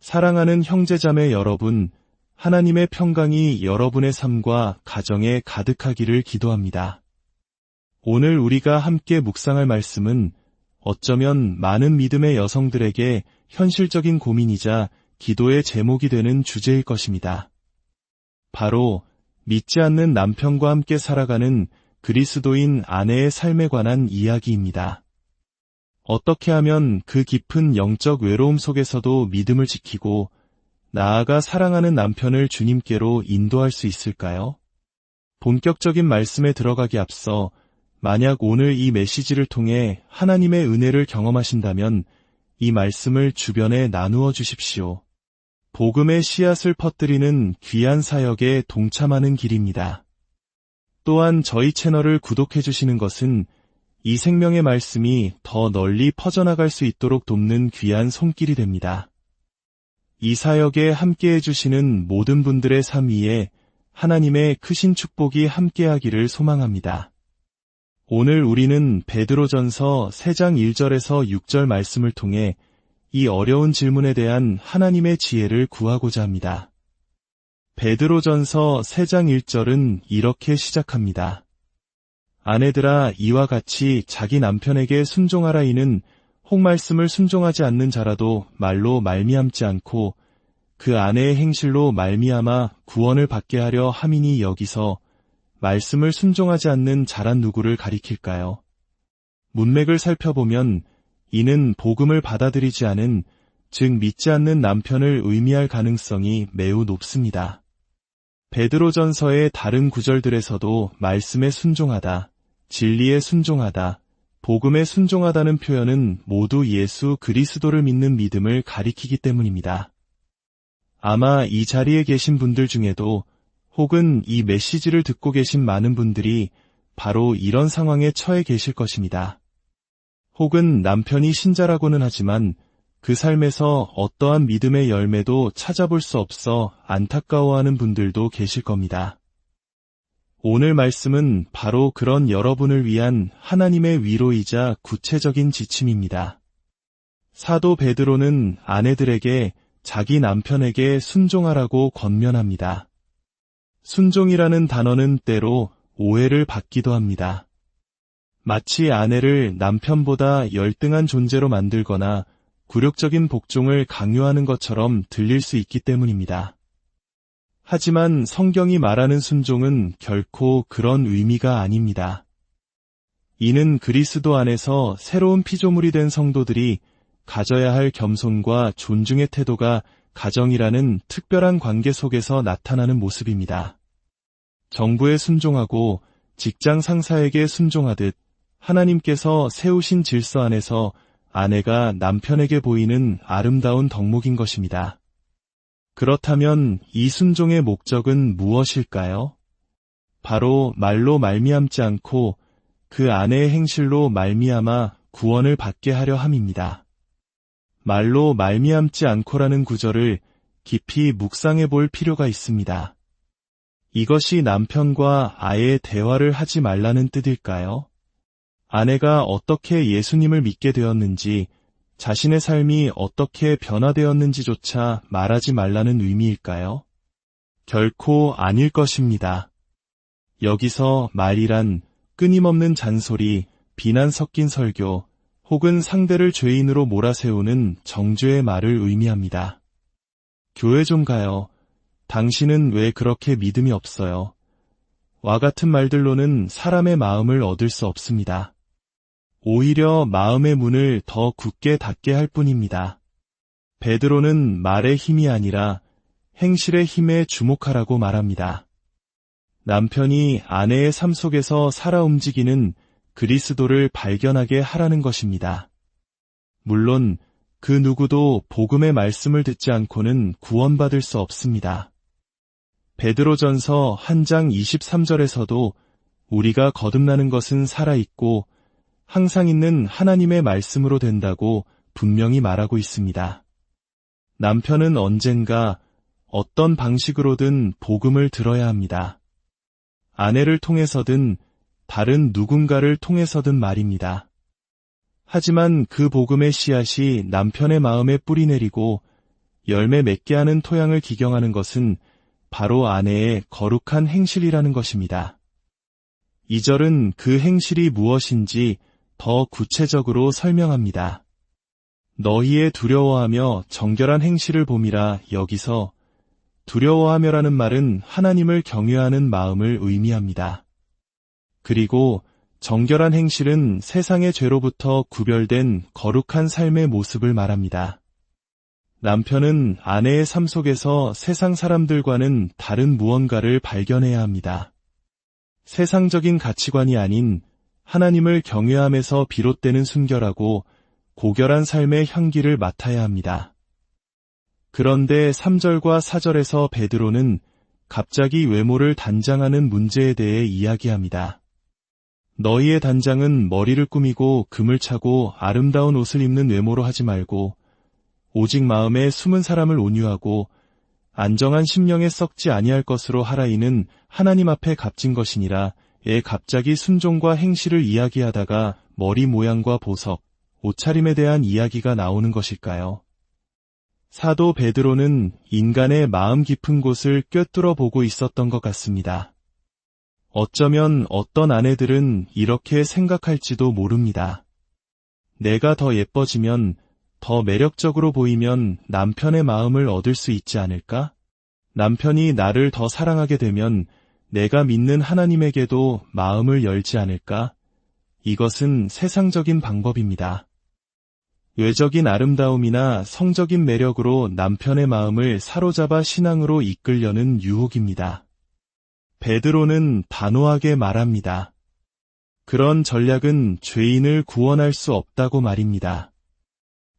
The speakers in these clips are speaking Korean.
사랑하는 형제자매 여러분, 하나님의 평강이 여러분의 삶과 가정에 가득하기를 기도합니다. 오늘 우리가 함께 묵상할 말씀은 어쩌면 많은 믿음의 여성들에게 현실적인 고민이자 기도의 제목이 되는 주제일 것입니다. 바로 믿지 않는 남편과 함께 살아가는 그리스도인 아내의 삶에 관한 이야기입니다. 어떻게 하면 그 깊은 영적 외로움 속에서도 믿음을 지키고 나아가 사랑하는 남편을 주님께로 인도할 수 있을까요? 본격적인 말씀에 들어가기 앞서 만약 오늘 이 메시지를 통해 하나님의 은혜를 경험하신다면 이 말씀을 주변에 나누어 주십시오. 복음의 씨앗을 퍼뜨리는 귀한 사역에 동참하는 길입니다. 또한 저희 채널을 구독해 주시는 것은 이 생명의 말씀이 더 널리 퍼져나갈 수 있도록 돕는 귀한 손길이 됩니다. 이 사역에 함께해 주시는 모든 분들의 삶 위에 하나님의 크신 축복이 함께하기를 소망합니다. 오늘 우리는 베드로전서 3장 1절에서 6절 말씀을 통해 이 어려운 질문에 대한 하나님의 지혜를 구하고자 합니다. 베드로전서 3장 1절은 이렇게 시작합니다. 아내들아 이와 같이 자기 남편에게 순종하라. 이는 혹 말씀을 순종하지 않는 자라도 말로 말미암지 않고 그 아내의 행실로 말미암아 구원을 받게 하려 함이니, 여기서 말씀을 순종하지 않는 자란 누구를 가리킬까요? 문맥을 살펴보면 이는 복음을 받아들이지 않은, 즉 믿지 않는 남편을 의미할 가능성이 매우 높습니다. 베드로전서의 다른 구절들에서도 말씀에 순종하다, 진리에 순종하다, 복음에 순종하다는 표현은 모두 예수 그리스도를 믿는 믿음을 가리키기 때문입니다. 아마 이 자리에 계신 분들 중에도 혹은 이 메시지를 듣고 계신 많은 분들이 바로 이런 상황에 처해 계실 것입니다. 혹은 남편이 신자라고는 하지만 그 삶에서 어떠한 믿음의 열매도 찾아볼 수 없어 안타까워하는 분들도 계실 겁니다. 오늘 말씀은 바로 그런 여러분을 위한 하나님의 위로이자 구체적인 지침입니다. 사도 베드로는 아내들에게 자기 남편에게 순종하라고 권면합니다. 순종이라는 단어는 때로 오해를 받기도 합니다. 마치 아내를 남편보다 열등한 존재로 만들거나 굴욕적인 복종을 강요하는 것처럼 들릴 수 있기 때문입니다. 하지만 성경이 말하는 순종은 결코 그런 의미가 아닙니다. 이는 그리스도 안에서 새로운 피조물이 된 성도들이 가져야 할 겸손과 존중의 태도가 가정이라는 특별한 관계 속에서 나타나는 모습입니다. 정부에 순종하고 직장 상사에게 순종하듯 하나님께서 세우신 질서 안에서 아내가 남편에게 보이는 아름다운 덕목인 것입니다. 그렇다면 이 순종의 목적은 무엇일까요? 바로 말로 말미암지 않고 그 아내의 행실로 말미암아 구원을 받게 하려 함입니다. 말로 말미암지 않고라는 구절을 깊이 묵상해 볼 필요가 있습니다. 이것이 남편과 아예 대화를 하지 말라는 뜻일까요? 아내가 어떻게 예수님을 믿게 되었는지, 자신의 삶이 어떻게 변화되었는지조차 말하지 말라는 의미일까요? 결코 아닐 것입니다. 여기서 말이란 끊임없는 잔소리, 비난 섞인 설교, 혹은 상대를 죄인으로 몰아세우는 정죄의 말을 의미합니다. 교회 좀 가요. 당신은 왜 그렇게 믿음이 없어요? 와 같은 말들로는 사람의 마음을 얻을 수 없습니다. 오히려 마음의 문을 더 굳게 닫게 할 뿐입니다. 베드로는 말의 힘이 아니라 행실의 힘에 주목하라고 말합니다. 남편이 아내의 삶 속에서 살아 움직이는 그리스도를 발견하게 하라는 것입니다. 물론 그 누구도 복음의 말씀을 듣지 않고는 구원받을 수 없습니다. 베드로전서 1장 23절에서도 우리가 거듭나는 것은 살아있고 항상 있는 하나님의 말씀으로 된다고 분명히 말하고 있습니다. 남편은 언젠가 어떤 방식으로든 복음을 들어야 합니다. 아내를 통해서든 다른 누군가를 통해서든 말입니다. 하지만 그 복음의 씨앗이 남편의 마음에 뿌리 내리고 열매 맺게 하는 토양을 기경하는 것은 바로 아내의 거룩한 행실이라는 것입니다. 2절은 그 행실이 무엇인지 더 구체적으로 설명합니다. 너희의 두려워하며 정결한 행실을 봄이라. 여기서 두려워하며라는 말은 하나님을 경외하는 마음을 의미합니다. 그리고 정결한 행실은 세상의 죄로부터 구별된 거룩한 삶의 모습을 말합니다. 남편은 아내의 삶 속에서 세상 사람들과는 다른 무언가를 발견해야 합니다. 세상적인 가치관이 아닌 하나님을 경외함에서 비롯되는 순결하고 고결한 삶의 향기를 맡아야 합니다. 그런데 3절과 4절에서 베드로는 갑자기 외모를 단장하는 문제에 대해 이야기합니다. 너희의 단장은 머리를 꾸미고 금을 차고 아름다운 옷을 입는 외모로 하지 말고 오직 마음에 숨은 사람을 온유하고 안정한 심령에 썩지 아니할 것으로 하라. 이는 하나님 앞에 값진 것이니라. 에 갑자기 순종과 행실을 이야기하다가 머리 모양과 보석, 옷차림에 대한 이야기가 나오는 것일까요? 사도 베드로는 인간의 마음 깊은 곳을 꿰뚫어 보고 있었던 것 같습니다. 어쩌면 어떤 아내들은 이렇게 생각할지도 모릅니다. 내가 더 예뻐지면, 더 매력적으로 보이면 남편의 마음을 얻을 수 있지 않을까? 남편이 나를 더 사랑하게 되면 내가 믿는 하나님에게도 마음을 열지 않을까? 이것은 세상적인 방법입니다. 외적인 아름다움이나 성적인 매력으로 남편의 마음을 사로잡아 신앙으로 이끌려는 유혹입니다. 베드로는 단호하게 말합니다. 그런 전략은 죄인을 구원할 수 없다고 말입니다.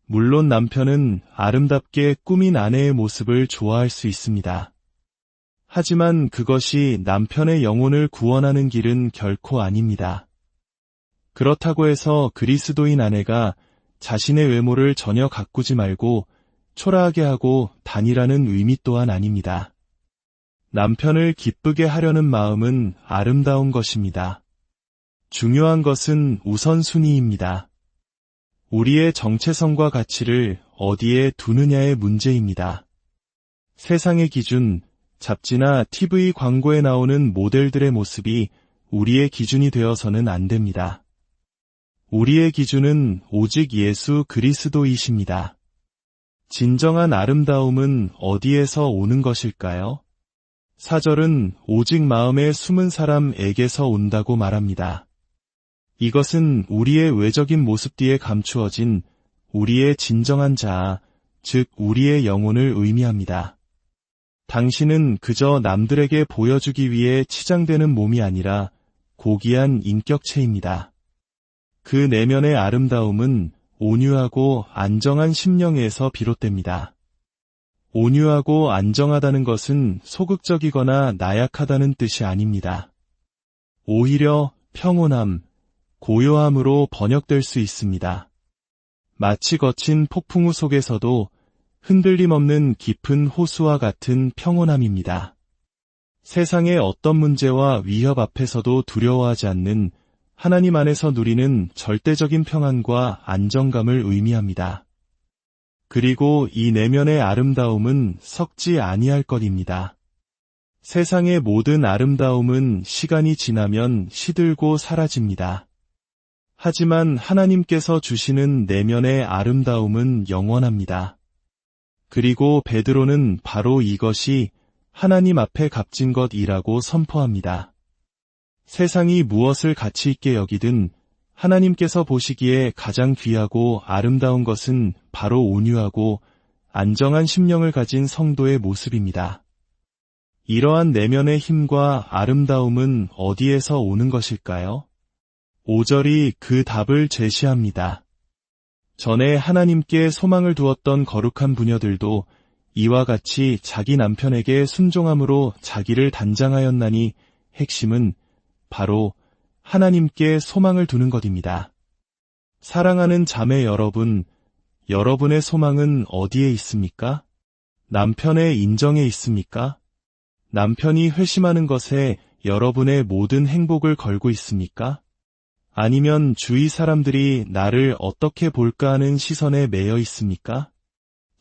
물론 남편은 아름답게 꾸민 아내의 모습을 좋아할 수 있습니다. 하지만 그것이 남편의 영혼을 구원하는 길은 결코 아닙니다. 그렇다고 해서 그리스도인 아내가 자신의 외모를 전혀 가꾸지 말고 초라하게 하고 다니라는 의미 또한 아닙니다. 남편을 기쁘게 하려는 마음은 아름다운 것입니다. 중요한 것은 우선순위입니다. 우리의 정체성과 가치를 어디에 두느냐의 문제입니다. 세상의 기준, 잡지나 TV 광고에 나오는 모델들의 모습이 우리의 기준이 되어서는 안 됩니다. 우리의 기준은 오직 예수 그리스도이십니다. 진정한 아름다움은 어디에서 오는 것일까요? 4절은 오직 마음에 숨은 사람에게서 온다고 말합니다. 이것은 우리의 외적인 모습 뒤에 감추어진 우리의 진정한 자아, 즉 우리의 영혼을 의미합니다. 당신은 그저 남들에게 보여주기 위해 치장되는 몸이 아니라 고귀한 인격체입니다. 그 내면의 아름다움은 온유하고 안정한 심령에서 비롯됩니다. 온유하고 안정하다는 것은 소극적이거나 나약하다는 뜻이 아닙니다. 오히려 평온함, 고요함으로 번역될 수 있습니다. 마치 거친 폭풍우 속에서도 흔들림 없는 깊은 호수와 같은 평온함입니다. 세상의 어떤 문제와 위협 앞에서도 두려워하지 않는 하나님 안에서 누리는 절대적인 평안과 안정감을 의미합니다. 그리고 이 내면의 아름다움은 썩지 아니할 것입니다. 세상의 모든 아름다움은 시간이 지나면 시들고 사라집니다. 하지만 하나님께서 주시는 내면의 아름다움은 영원합니다. 그리고 베드로는 바로 이것이 하나님 앞에 값진 것이라고 선포합니다. 세상이 무엇을 가치 있게 여기든 하나님께서 보시기에 가장 귀하고 아름다운 것은 바로 온유하고 안정한 심령을 가진 성도의 모습입니다. 이러한 내면의 힘과 아름다움은 어디에서 오는 것일까요? 5절이 그 답을 제시합니다. 전에 하나님께 소망을 두었던 거룩한 부녀들도 이와 같이 자기 남편에게 순종함으로 자기를 단장하였나니 핵심은 바로 하나님께 소망을 두는 것입니다. 사랑하는 자매 여러분, 여러분의 소망은 어디에 있습니까? 남편의 인정에 있습니까? 남편이 회심하는 것에 여러분의 모든 행복을 걸고 있습니까? 아니면 주위 사람들이 나를 어떻게 볼까 하는 시선에 매여 있습니까?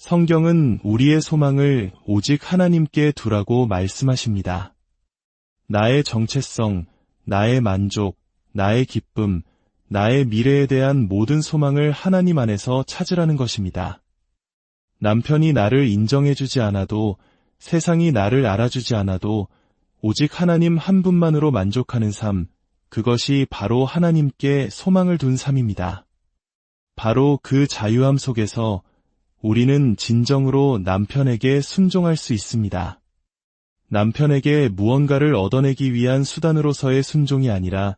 성경은 우리의 소망을 오직 하나님께 두라고 말씀하십니다. 나의 정체성, 나의 만족, 나의 기쁨, 나의 미래에 대한 모든 소망을 하나님 안에서 찾으라는 것입니다. 남편이 나를 인정해주지 않아도, 세상이 나를 알아주지 않아도 오직 하나님 한 분만으로 만족하는 삶, 그것이 바로 하나님께 소망을 둔 삶입니다. 바로 그 자유함 속에서 우리는 진정으로 남편에게 순종할 수 있습니다. 남편에게 무언가를 얻어내기 위한 수단으로서의 순종이 아니라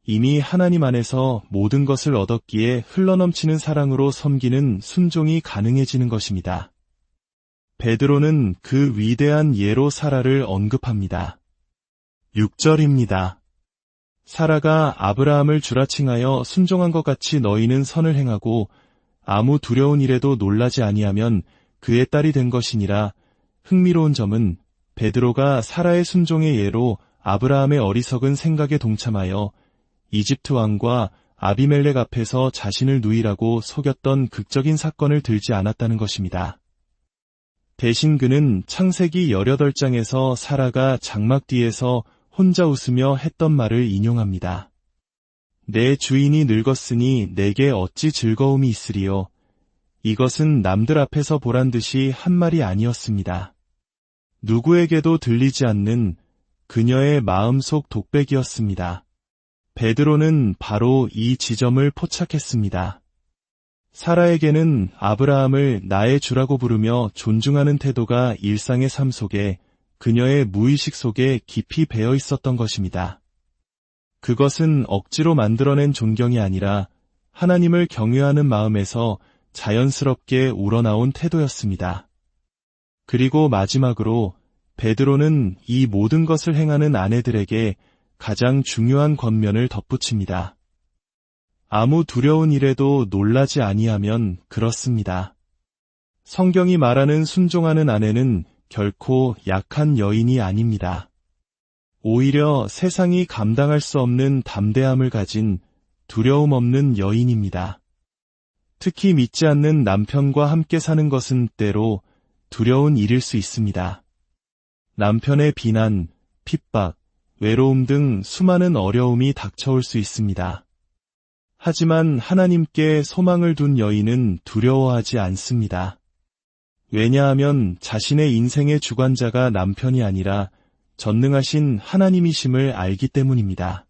이미 하나님 안에서 모든 것을 얻었기에 흘러넘치는 사랑으로 섬기는 순종이 가능해지는 것입니다. 베드로는 그 위대한 예로 사라를 언급합니다. 6절입니다. 사라가 아브라함을 주라칭하여 순종한 것 같이 너희는 선을 행하고 아무 두려운 일에도 놀라지 아니하면 그의 딸이 된 것이니라. 흥미로운 점은 베드로가 사라의 순종의 예로 아브라함의 어리석은 생각에 동참하여 이집트 왕과 아비멜렉 앞에서 자신을 누이라고 속였던 극적인 사건을 들지 않았다는 것입니다. 대신 그는 창세기 18장에서 사라가 장막 뒤에서 혼자 웃으며 했던 말을 인용합니다. 내 주인이 늙었으니 내게 어찌 즐거움이 있으리요. 이것은 남들 앞에서 보란 듯이 한 말이 아니었습니다. 누구에게도 들리지 않는 그녀의 마음속 독백이었습니다. 베드로는 바로 이 지점을 포착했습니다. 사라에게는 아브라함을 나의 주라고 부르며 존중하는 태도가 일상의 삶 속에 그녀의 무의식 속에 깊이 배어 있었던 것입니다. 그것은 억지로 만들어낸 존경이 아니라 하나님을 경외하는 마음에서 자연스럽게 우러나온 태도였습니다. 그리고 마지막으로 베드로는 이 모든 것을 행하는 아내들에게 가장 중요한 권면을 덧붙입니다. 아무 두려운 일에도 놀라지 아니하면 그렇습니다. 성경이 말하는 순종하는 아내는 결코 약한 여인이 아닙니다. 오히려 세상이 감당할 수 없는 담대함을 가진 두려움 없는 여인입니다. 특히 믿지 않는 남편과 함께 사는 것은 때로 두려운 일일 수 있습니다. 남편의 비난, 핍박, 외로움 등 수많은 어려움이 닥쳐올 수 있습니다. 하지만 하나님께 소망을 둔 여인은 두려워하지 않습니다. 왜냐하면 자신의 인생의 주관자가 남편이 아니라 전능하신 하나님이심을 알기 때문입니다.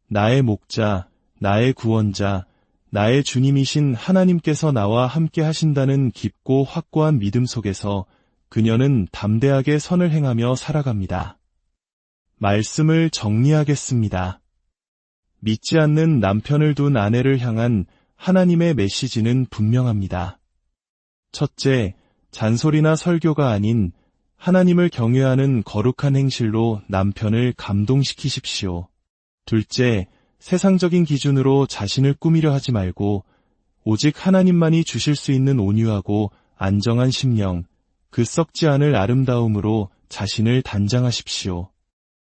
나의 목자, 나의 구원자, 나의 주님이신 하나님께서 나와 함께 하신다는 깊고 확고한 믿음 속에서 그녀는 담대하게 선을 행하며 살아갑니다. 말씀을 정리하겠습니다. 믿지 않는 남편을 둔 아내를 향한 하나님의 메시지는 분명합니다. 첫째, 잔소리나 설교가 아닌 하나님을 경외하는 거룩한 행실로 남편을 감동시키십시오. 둘째, 세상적인 기준으로 자신을 꾸미려 하지 말고 오직 하나님만이 주실 수 있는 온유하고 안정한 심령, 그 썩지 않을 아름다움으로 자신을 단장하십시오.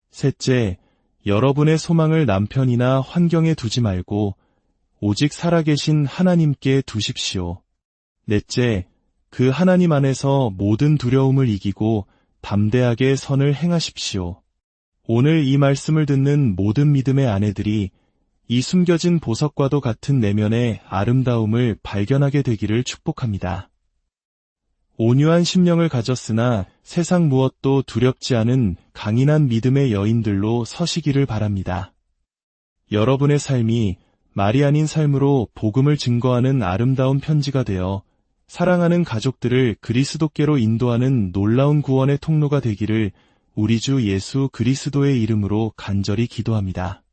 셋째, 여러분의 소망을 남편이나 환경에 두지 말고 오직 살아계신 하나님께 두십시오. 넷째, 그 하나님 안에서 모든 두려움을 이기고 담대하게 선을 행하십시오. 오늘 이 말씀을 듣는 모든 믿음의 아내들이 이 숨겨진 보석과도 같은 내면의 아름다움을 발견하게 되기를 축복합니다. 온유한 심령을 가졌으나 세상 무엇도 두렵지 않은 강인한 믿음의 여인들로 서시기를 바랍니다. 여러분의 삶이 말이 아닌 삶으로 복음을 증거하는 아름다운 편지가 되어 사랑하는 가족들을 그리스도께로 인도하는 놀라운 구원의 통로가 되기를 우리 주 예수 그리스도의 이름으로 간절히 기도합니다.